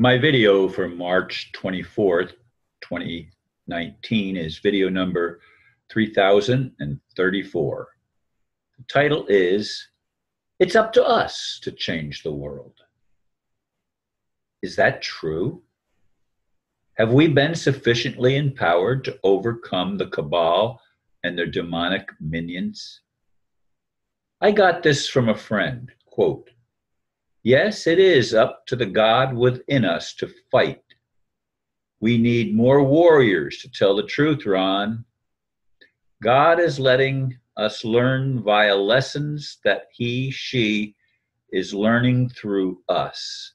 My video for March 24th, 2019 is video number 3034. The title is, It's Up to Us to Change the World. Is that true? Have we been sufficiently empowered to overcome the cabal and their demonic minions? I got this from a friend, quote, "Yes, it is up to the God within us to fight. We need more warriors to tell the truth, Ron. God is letting us learn via lessons that she is learning through us.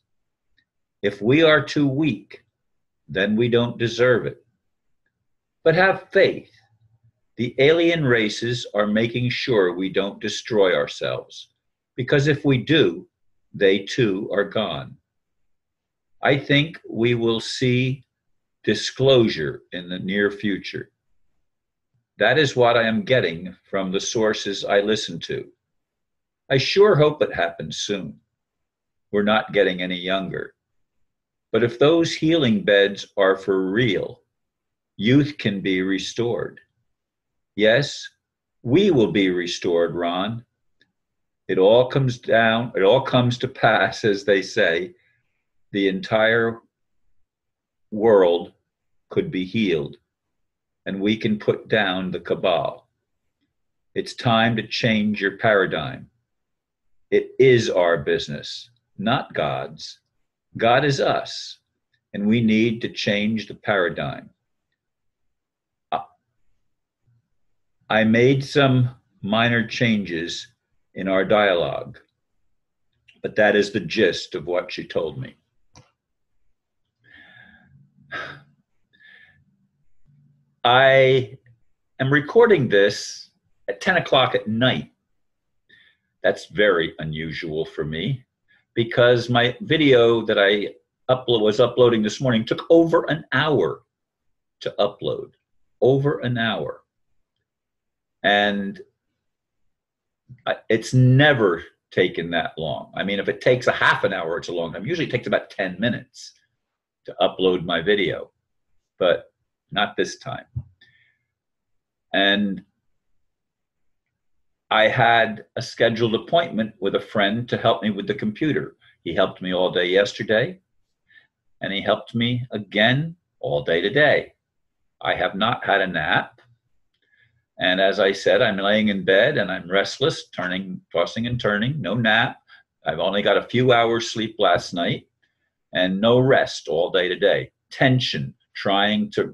If we are too weak, then we don't deserve it. But have faith. The alien races are making sure we don't destroy ourselves, because if we do, they too are gone. I think we will see disclosure in the near future. That is what I am getting from the sources I listen to. I sure hope it happens soon. We're not getting any younger. But if those healing beds are for real, youth can be restored. Yes, we will be restored, Ron. It all comes to pass, as they say. The entire world could be healed, and we can put down the cabal. It's time to change your paradigm. It is our business, not God's. God is us, and we need to change the paradigm. I made some minor changes in our dialogue, but that is the gist of what she told me. I am recording this at 10 o'clock at night. That's very unusual for me because my video that I was uploading this morning took over an hour to upload, over an hour. And it's never taken that long. I mean, if it takes a half an hour, it's a long time. Usually it takes about 10 minutes to upload my video, but not this time. And I had a scheduled appointment with a friend to help me with the computer. He helped me all day yesterday, and he helped me again all day today. I have not had a nap. And as I said, I'm laying in bed and I'm restless, tossing and turning, no nap. I've only got a few hours sleep last night and no rest all day today. Tension, trying to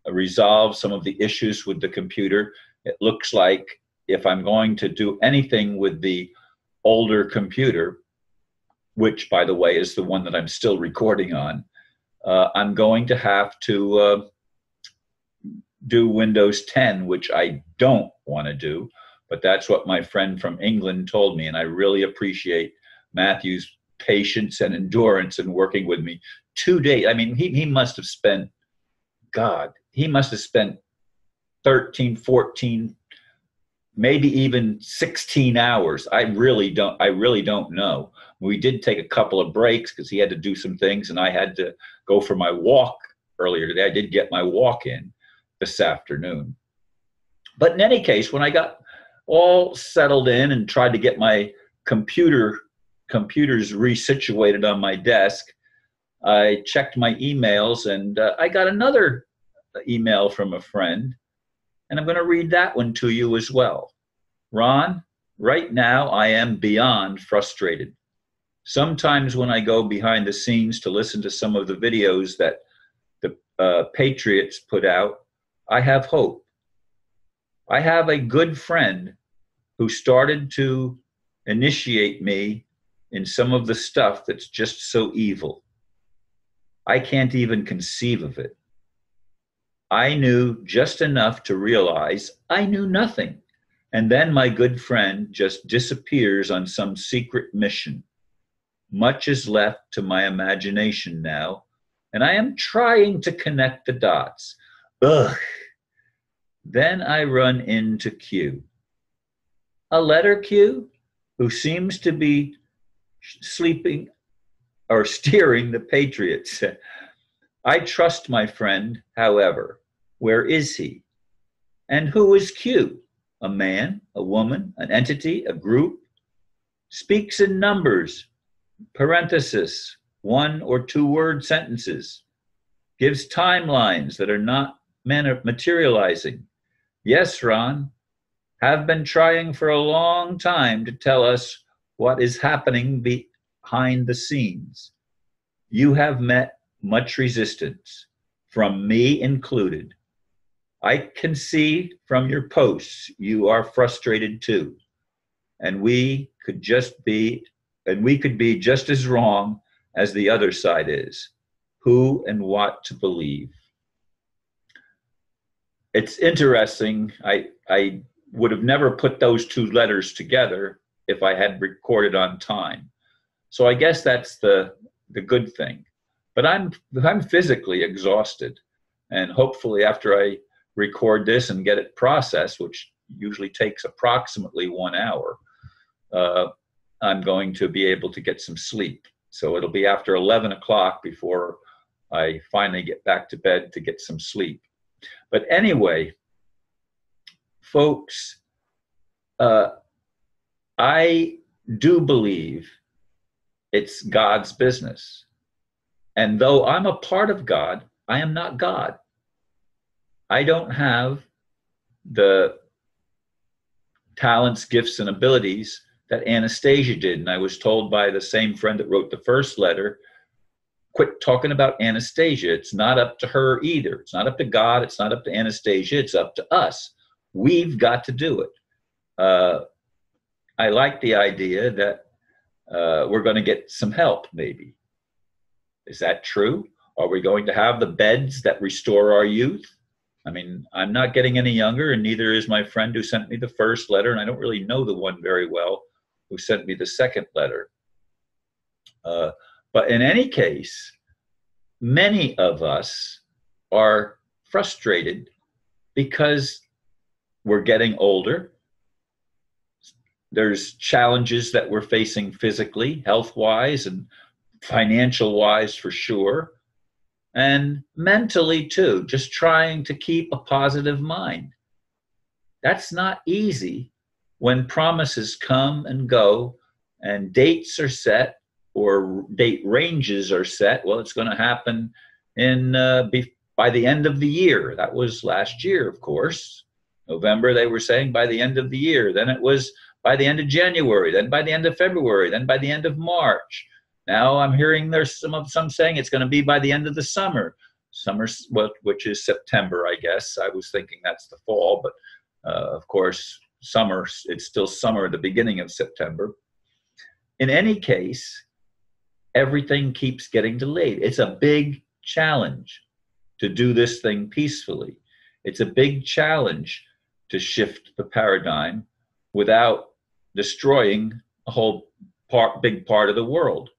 resolve some of the issues with the computer. It looks like if I'm going to do anything with the older computer, which by the way is the one that I'm still recording on, I'm going to have to do Windows 10, which I don't want to do, but that's what my friend from England told me, and I really appreciate Matthew's patience and endurance in working with me. 2 days. I mean, he must have spent, he must have spent 13, 14, maybe even 16 hours. I really don't know. We did take a couple of breaks because he had to do some things, and I had to go for my walk earlier today. I did get my walk in this afternoon. But in any case, when I got all settled in and tried to get my computers resituated on my desk, I checked my emails and I got another email from a friend, and I'm going to read that one to you as well. Ron, right now I am beyond frustrated. Sometimes when I go behind the scenes to listen to some of the videos that the Patriots put out, I have hope. I have a good friend who started to initiate me in some of the stuff that's just so evil. I can't even conceive of it. I knew just enough to realize I knew nothing. And then my good friend just disappears on some secret mission. Much is left to my imagination now, and I am trying to connect the dots. Ugh. Then I run into Q. A letter Q, who seems to be sleeping are steering the Patriots. I trust my friend, however. Where is he? And who is Q? A man, a woman, an entity, a group? Speaks in numbers, parenthesis, 1 or 2 word sentences. Gives timelines that are not materializing. Yes, Ron, have been trying for a long time to tell us what is happening behind the scenes. You have met much resistance, from me included. I can see from your posts you are frustrated too. And we could be just as wrong as the other side is. Who and what to believe. It's interesting. I would have never put those 2 letters together if I had recorded on time. So I guess that's the good thing. But I'm physically exhausted. And hopefully after I record this and get it processed, which usually takes approximately 1 hour, I'm going to be able to get some sleep. So it'll be after 11 o'clock before I finally get back to bed to get some sleep. But anyway, folks, I do believe it's God's business. And though I'm a part of God, I am not God. I don't have the talents, gifts, and abilities that Anastasia did. And I was told by the same friend that wrote the first letter, quit talking about Anastasia. It's not up to her either. It's not up to God. It's not up to Anastasia. It's up to us. We've got to do it. I like the idea that we're going to get some help, maybe. Is that true? Are we going to have the beds that restore our youth? I mean, I'm not getting any younger, and neither is my friend who sent me the first letter, and I don't really know the one very well who sent me the second letter. But in any case, many of us are frustrated because we're getting older. There's challenges that we're facing physically, health-wise, and financial-wise for sure. And mentally too, just trying to keep a positive mind. That's not easy when promises come and go and dates are set or date ranges are set. Well, it's going to happen by the end of the year. That was last year, of course. Saying they were saying by the end of the year. Then it was by the end of January, then by the end of February, then by the end of March. Now I'm hearing there's some saying it's going to be by the end of the summer, which is September, I guess. I was thinking that's the fall, but of course, summer, it's still summer at the beginning of September. In any case, everything keeps getting delayed. It's a big challenge to do this thing peacefully. It's a big challenge to shift the paradigm without destroying a big part of the world.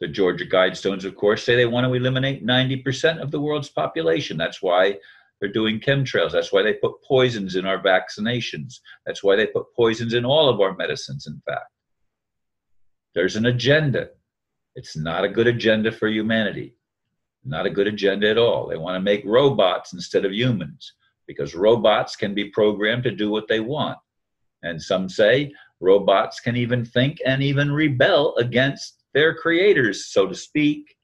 The Georgia Guidestones, of course, say they want to eliminate 90% of the world's population. That's why they're doing chemtrails. That's why they put poisons in our vaccinations. That's why they put poisons in all of our medicines, in fact. There's an agenda. It's not a good agenda for humanity. Not a good agenda at all. They want to make robots instead of humans because robots can be programmed to do what they want. And some say robots can even think and even rebel against their creators, so to speak,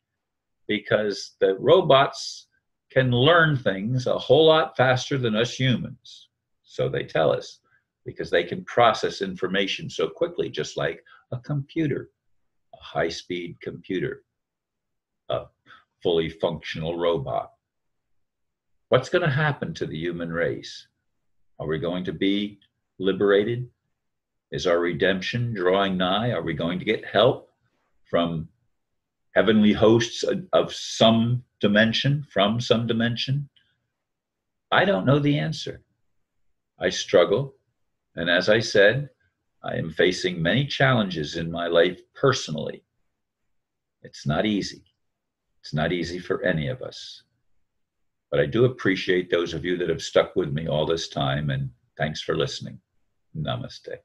because the robots can learn things a whole lot faster than us humans. So they tell us, because they can process information so quickly, just like a computer, a high-speed computer, a fully functional robot. What's going to happen to the human race? Are we going to be liberated? Is our redemption drawing nigh? Are we going to get help from heavenly hosts of some dimension, from some dimension? I don't know the answer. I struggle. And as I said, I am facing many challenges in my life personally. It's not easy. It's not easy for any of us. But I do appreciate those of you that have stuck with me all this time, and thanks for listening. Namaste.